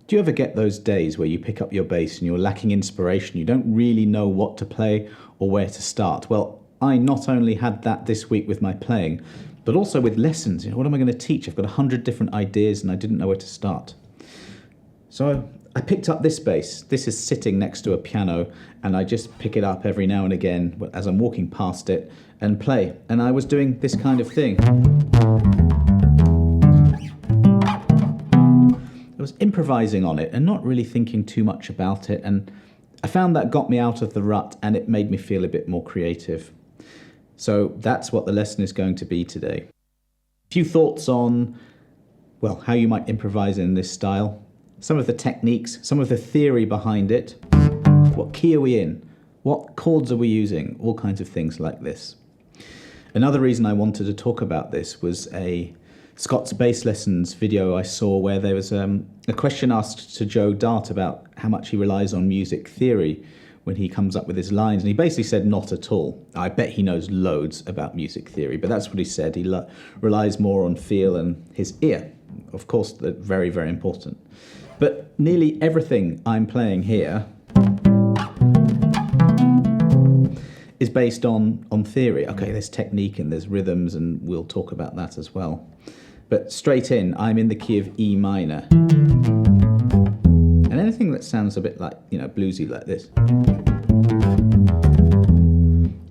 Do you ever get those days where you pick up your bass and you're lacking inspiration, you don't really know what to play or where to start? Well, I not only had that this week with my playing, but also with lessons. What am I going to teach? I've got 100 different ideas and I didn't know where to start. So I picked up this bass. This is sitting next to a piano, and I just pick it up every now and again as I'm walking past it and play. And I was doing this kind of thing. I was improvising on it and not really thinking too much about it, and I found that got me out of the rut and it made me feel a bit more creative. So that's what the lesson is going to be today. A few thoughts on, well, how you might improvise in this style, some of the techniques, some of the theory behind it, what key are we in, what chords are we using, all kinds of things like this. Another reason I wanted to talk about this was a Scott's Bass Lessons video I saw where there was a question asked to Joe Dart about how much he relies on music theory when he comes up with his lines, and he basically said not at all. I bet he knows loads about music theory, but that's what he said. He relies more on feel and his ear. Of course, they're very, very important. But nearly everything I'm playing here is based on theory. Okay, there's technique and there's rhythms, and we'll talk about that as well. But straight in, I'm in the key of E minor. And anything that sounds a bit like, bluesy like this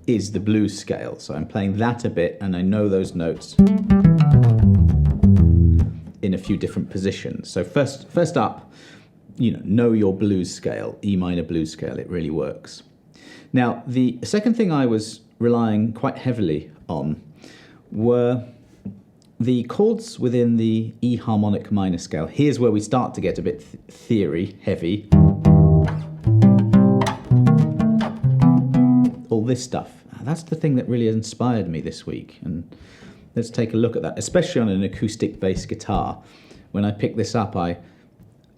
is the blues scale. So I'm playing that a bit, and I know those notes in a few different positions. So first up, know your blues scale, E minor blues scale. It really works. Now, the second thing I was relying quite heavily on were the chords within the E harmonic minor scale. Here's where we start to get a bit theory heavy. All this stuff. That's the thing that really inspired me this week. And let's take a look at that, especially on an acoustic bass guitar. When I pick this up, I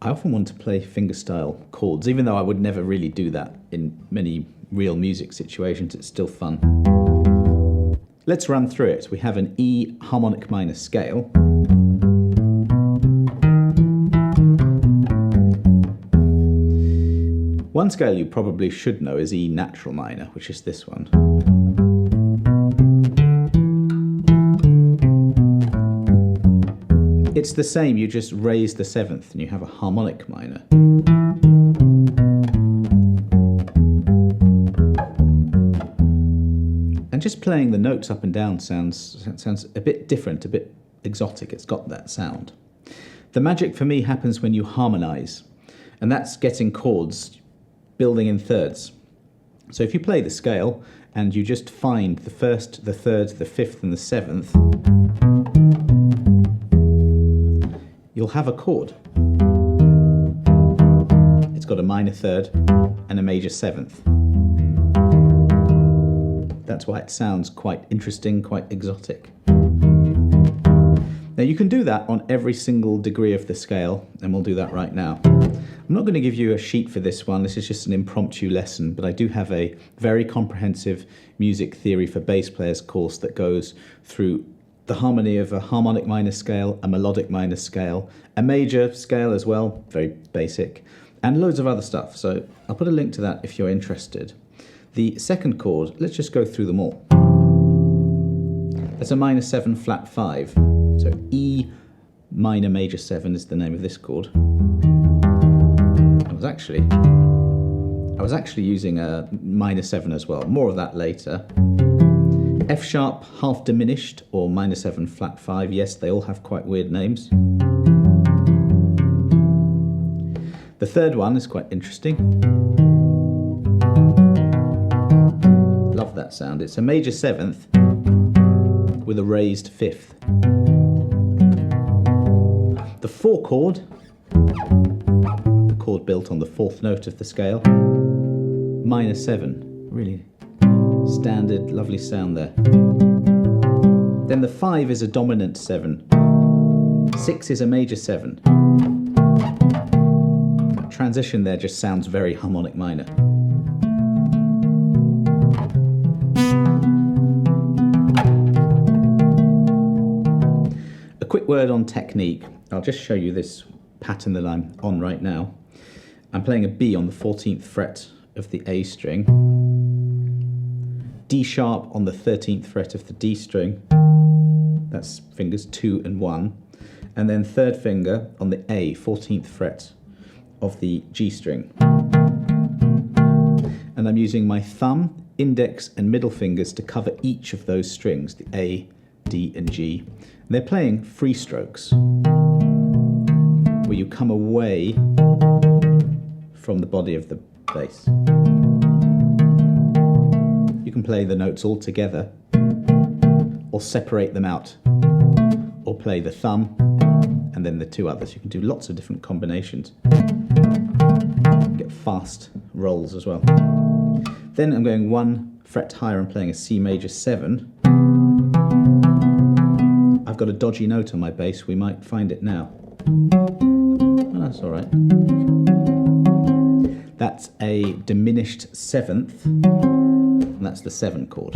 often want to play fingerstyle chords, even though I would never really do that in many real music situations. It's still fun. Let's run through it. We have an E harmonic minor scale. One scale you probably should know is E natural minor, which is this one. It's the same, you just raise the seventh and you have a harmonic minor. And just playing the notes up and down sounds a bit different, a bit exotic. It's got that sound. The magic for me happens when you harmonize, and that's getting chords building in thirds. So if you play the scale and you just find the first, the third, the fifth and the seventh, you'll have a chord. It's got a minor third and a major seventh. That's why it sounds quite interesting, quite exotic. Now you can do that on every single degree of the scale, and we'll do that right now. I'm not going to give you a sheet for this one, this is just an impromptu lesson, but I do have a very comprehensive music theory for bass players course that goes through the harmony of a harmonic minor scale, a melodic minor scale, a major scale as well, very basic, and loads of other stuff. So I'll put a link to that if you're interested. The second chord, let's just go through them all. That's a minor 7 flat 5. So E minor major 7 is the name of this chord. I was actually using a minor 7 as well. More of that later. F sharp half diminished or minor 7 flat 5. Yes, they all have quite weird names. The third one is quite interesting. Love that sound. It's a major 7th with a raised 5th. The 4 chord, the chord built on the 4th note of the scale, minor 7, really standard, lovely sound there. Then the 5 is a dominant 7, 6 is a major 7. That transition there just sounds very harmonic minor. A quick word on technique. I'll just show you this pattern that I'm on right now. I'm playing a B on the 14th fret of the A string, D sharp on the 13th fret of the D string, that's fingers 2 and 1, and then third finger on the A, 14th fret of the G string. And I'm using my thumb, index and middle fingers to cover each of those strings, the A, D and G. And they're playing free strokes, where you come away from the body of the bass. You can play the notes all together, or separate them out, or play the thumb and then the two others. You can do lots of different combinations. Get fast rolls as well. Then I'm going 1 fret higher and playing a C major 7. I've got a dodgy note on my bass, we might find it now. Oh, that's all right. That's a diminished 7th, and that's the 7 chord.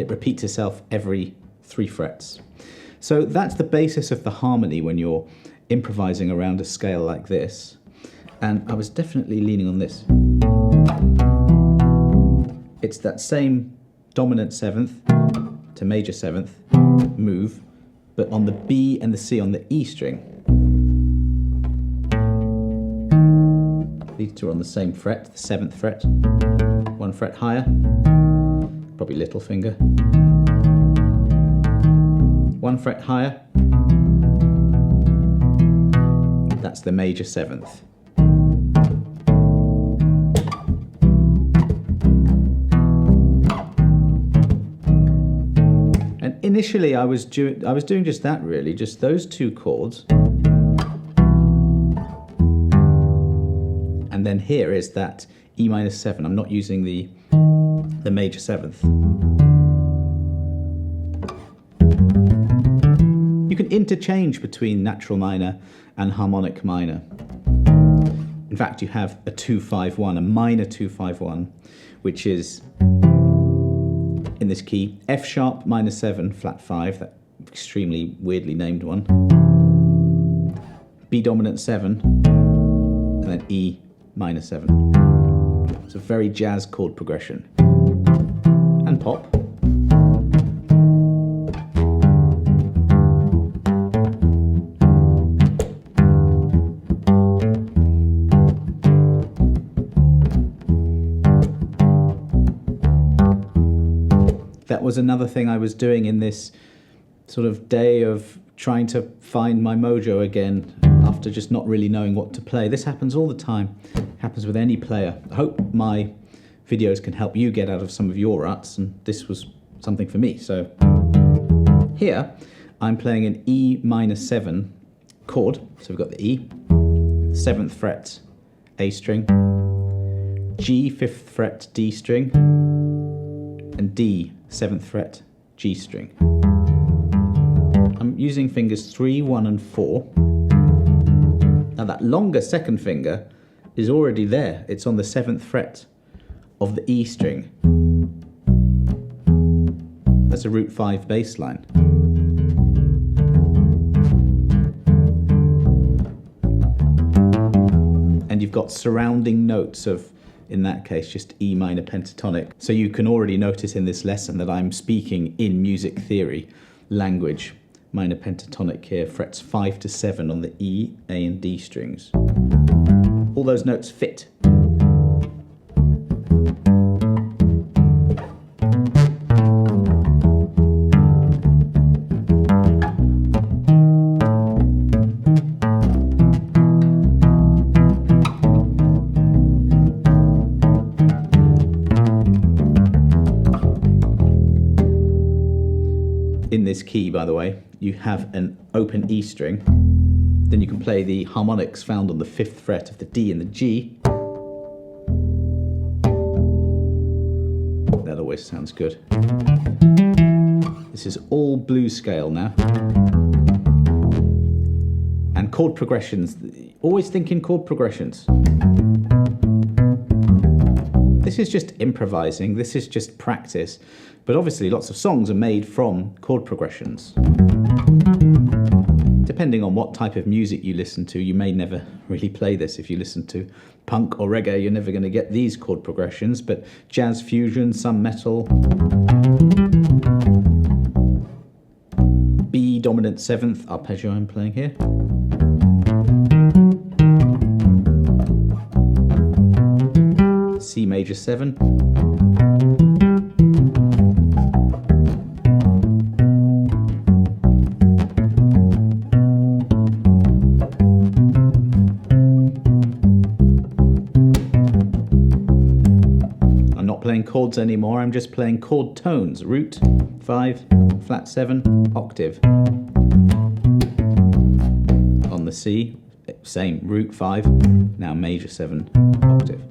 It repeats itself every 3 frets. So that's the basis of the harmony when you're improvising around a scale like this. And I was definitely leaning on this. It's that same dominant 7th to major 7th move, but on the B and the C on the E string. These two are on the same fret, the 7th fret. 1 fret higher, probably little finger. 1 fret higher, that's the major 7th. And initially I was doing just that really, just those 2 chords. And then here is that E minor 7. I'm not using the major 7th. You can interchange between natural minor and harmonic minor. In fact, you have a 2-5-1, a minor 2-5-1, which is in this key, F sharp minor 7, flat 5, that extremely weirdly named one, B dominant 7, and then E minor 7. It's a very jazz chord progression. And pop. That was another thing I was doing in this sort of day of trying to find my mojo again after just not really knowing what to play. This happens all the time. It happens with any player. I hope my videos can help you get out of some of your ruts, and this was something for me. So here I'm playing an E minor 7 chord. So we've got the E, 7th fret A string, G 5th fret D string, and D 7th fret G string. I'm using fingers 3, 1 and 4. Now that longer second finger is already there. It's on the 7th fret of the E string. That's a root 5 bass line. And you've got surrounding notes of, in that case, just E minor pentatonic. So you can already notice in this lesson that I'm speaking in music theory language. Minor pentatonic here, frets 5 to 7 on the E, A and D strings. All those notes fit. In this key, by the way, you have an open E string. Then you can play the harmonics found on the 5th fret of the D and the G. That always sounds good. This is all blues scale now. And chord progressions, always think in chord progressions. This is just improvising, this is just practice, but obviously lots of songs are made from chord progressions. depending on what type of music you listen to, you may never really play this. If you listen to punk or reggae, you're never going to get these chord progressions, but jazz fusion, some metal. B dominant 7th arpeggio I'm playing here. C major 7. I'm not playing chords anymore, I'm just playing chord tones. Root 5, flat 7, octave. On the C, same, root 5, now major 7, octave.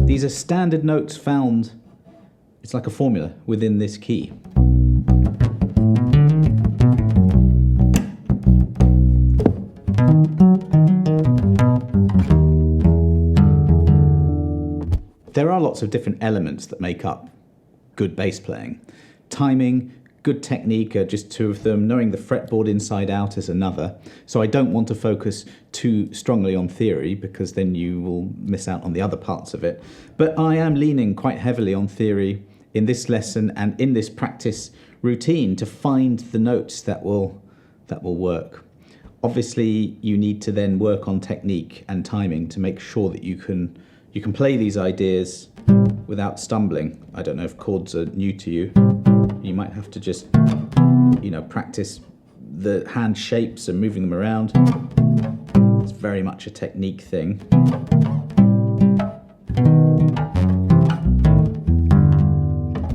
These are standard notes found, it's like a formula within this key. There are lots of different elements that make up good bass playing. Timing, good technique are just two of them. Knowing the fretboard inside out is another. So I don't want to focus too strongly on theory because then you will miss out on the other parts of it. But I am leaning quite heavily on theory in this lesson and in this practice routine to find the notes that will work. Obviously, you need to then work on technique and timing to make sure that you can play these ideas without stumbling. I don't know if chords are new to you. You might have to just, practice the hand shapes and moving them around. It's very much a technique thing.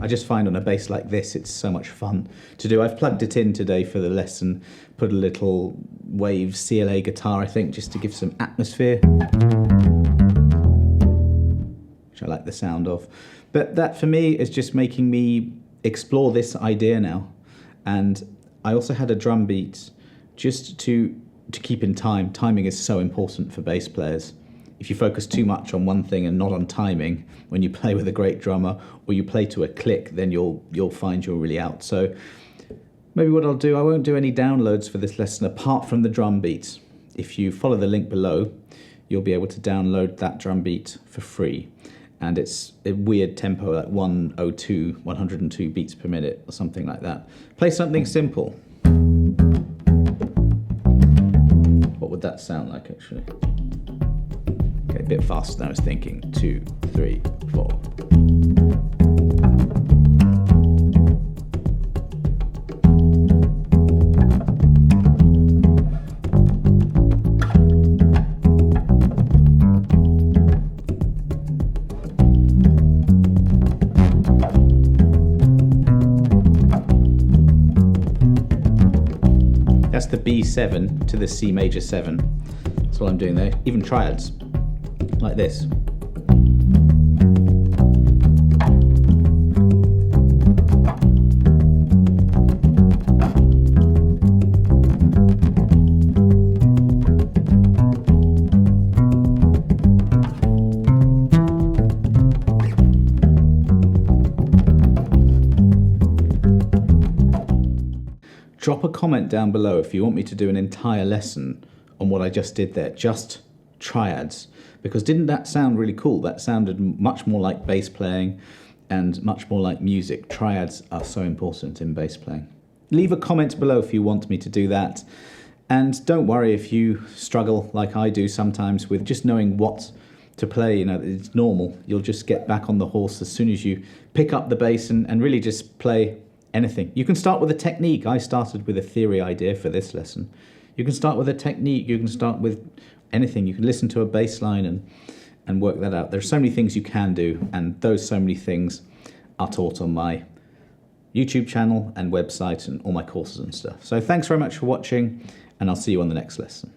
I just find on a bass like this, it's so much fun to do. I've plugged it in today for the lesson, put a little wave CLA guitar, I think, just to give some atmosphere, which I like the sound of. But that for me is just making me explore this idea now. And I also had a drum beat just to keep in time. Timing is so important for bass players. If you focus too much on one thing and not on timing, when you play with a great drummer or you play to a click, then you'll find you're really out. So maybe what I'll do, I won't do any downloads for this lesson apart from the drum beat. If you follow the link below, you'll be able to download that drum beat for free. And it's a weird tempo, like 102 beats per minute or something like that. Play something simple. What would that sound like, actually? Okay, a bit faster than I was thinking. 2, 3, 4. That's the B7 to the C major 7. That's what I'm doing there. Even triads, like this. Drop a comment down below if you want me to do an entire lesson on what I just did there, just triads, because didn't that sound really cool? That sounded much more like bass playing and much more like music. Triads are so important in bass playing. Leave a comment below if you want me to do that. And don't worry if you struggle like I do sometimes with just knowing what to play. It's normal. You'll just get back on the horse as soon as you pick up the bass and really just play anything. You can start with a technique. I started with a theory idea for this lesson. You can start with a technique. You can start with anything. You can listen to a bass line and work that out. There's so many things you can do, and those so many things are taught on my YouTube channel and website and all my courses and stuff. So thanks very much for watching, and I'll see you on the next lesson.